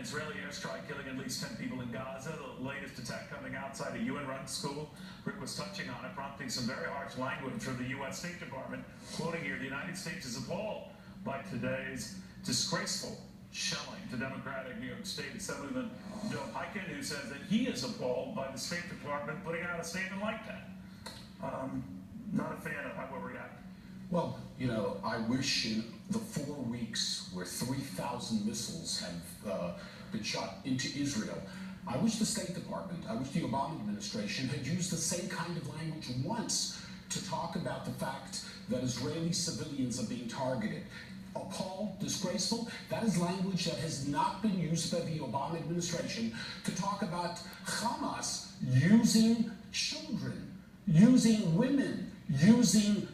Israeli airstrike killing at least 10 people in Gaza, the latest attack coming outside a UN-run school. Rick was touching on it, prompting some very harsh language from the U.S. State Department. Quoting here, the United States is appalled by today's disgraceful shelling to Democratic New York State Assemblyman Hikind, who says that he is appalled by the State Department putting out a statement like that. Not a fan of how we'll react. Well, you know, I wish in the 4 weeks where 3,000 missiles have been shot into Israel, I wish the State Department, I wish the Obama administration had used the same kind of language once to talk about the fact that Israeli civilians are being targeted. Appalled, disgraceful, that is language that has not been used by the Obama administration to talk about Hamas using children, using women, using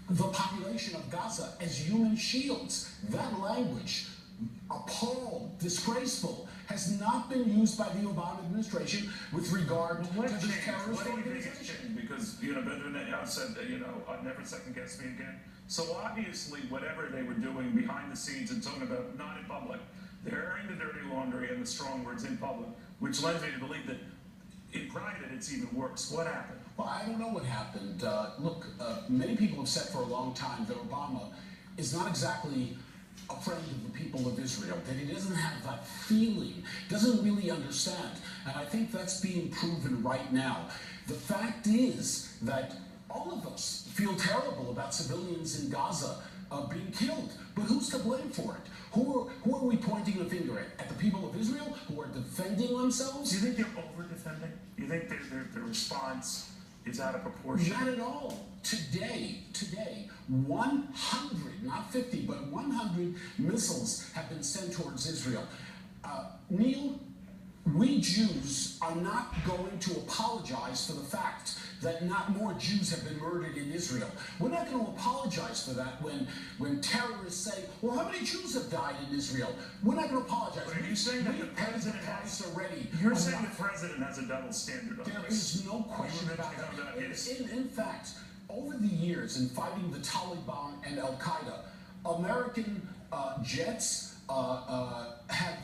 the population of Gaza as human shields. That language, appalled, disgraceful, has not been used by the Obama administration with regard to this terrorist organization. Because, you know, Benjamin Netanyahu said that, you know, I'd never second guess me again. So obviously, whatever they were doing behind the scenes and talking about not in public, they're airing the dirty laundry and the strong words in public, which lends me to believe that in private it's even worse. What happened? Well, I don't know what happened. Look, many people have said for a long time that Obama is not exactly a friend of the people of Israel, that he doesn't have that feeling, doesn't really understand. And I think that's being proven right now. The fact is that all of us feel terrible about civilians in Gaza being killed. But who's to blame for it? Who are we pointing the finger at? At the people of Israel who are defending themselves? Do you think they're over-defending? Do you think their response is out of proportion? Not at all. Today, 100, not 50, but 100 missiles have been sent towards Israel. Neil, we Jews are not going to apologize for the fact that not more Jews have been murdered in Israel. We're not going to apologize for that when terrorists say, well, how many Jews have died in Israel? We're not going to apologize. But are you saying that the president has already? You're saying the president has a double standard on this? There is no question about that. In fact, over the years in fighting the Taliban and Al-Qaeda, American jets have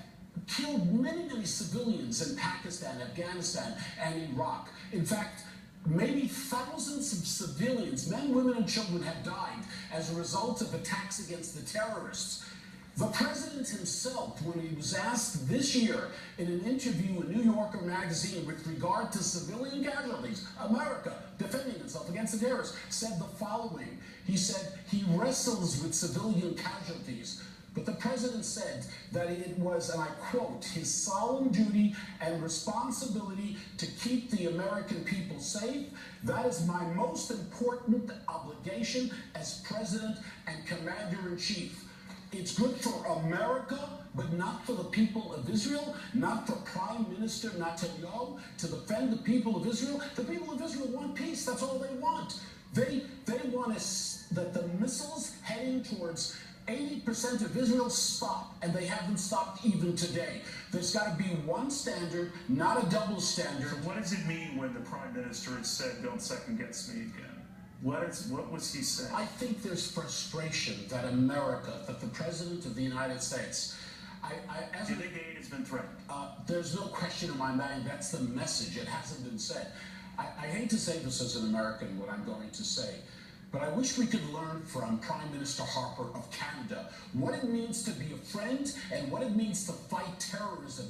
killed many civilians in Pakistan, Afghanistan, and Iraq. In fact, maybe thousands of civilians, men, women, and children have died as a result of attacks against the terrorists. The president himself, when he was asked this year in an interview in New Yorker magazine with regard to civilian casualties, America defending itself against the terrorists, said the following. He said he wrestles with civilian casualties. But the president said that it was, and I quote, his solemn duty and responsibility to keep the American people safe. That is my most important obligation as president and commander-in-chief. It's good for America, but not for the people of Israel, not for Prime Minister Netanyahu to defend the people of Israel. The people of Israel want peace. That's all they want. They want that the missiles heading towards 80% of Israel stop, and they haven't stopped even today. There's got to be one standard, not a double standard. So what does it mean when the Prime Minister has said, don't second guess me again? What was he saying? I think there's frustration that America, that the President of the United States, do you think aid has been threatened? There's no question in my mind. That's the message. It hasn't been said. I hate to say this as an American, what I'm going to say, but I wish we could learn from Prime Minister Harper of Canada what it means to be a friend and what it means to fight terrorism.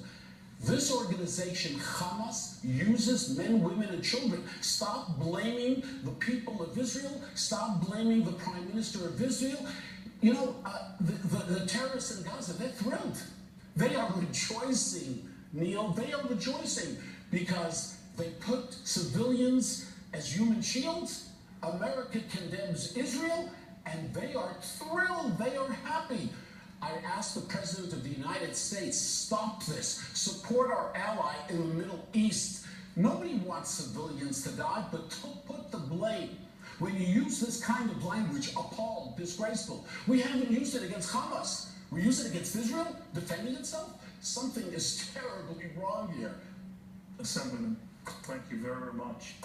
This organization, Hamas, uses men, women, and children. Stop blaming the people of Israel. Stop blaming the Prime Minister of Israel. You know, the terrorists in Gaza, they're thrilled. They are rejoicing, Neil. They are rejoicing because they put civilians as human shields. America condemns Israel, and they are thrilled. They are happy. I ask the President of the United States, stop this. Support our ally in the Middle East. Nobody wants civilians to die, but put the blame. When you use this kind of language, appalled, disgraceful, we haven't used it against Hamas. We use it against Israel, defending itself. Something is terribly wrong here. Assemblyman, thank you very much.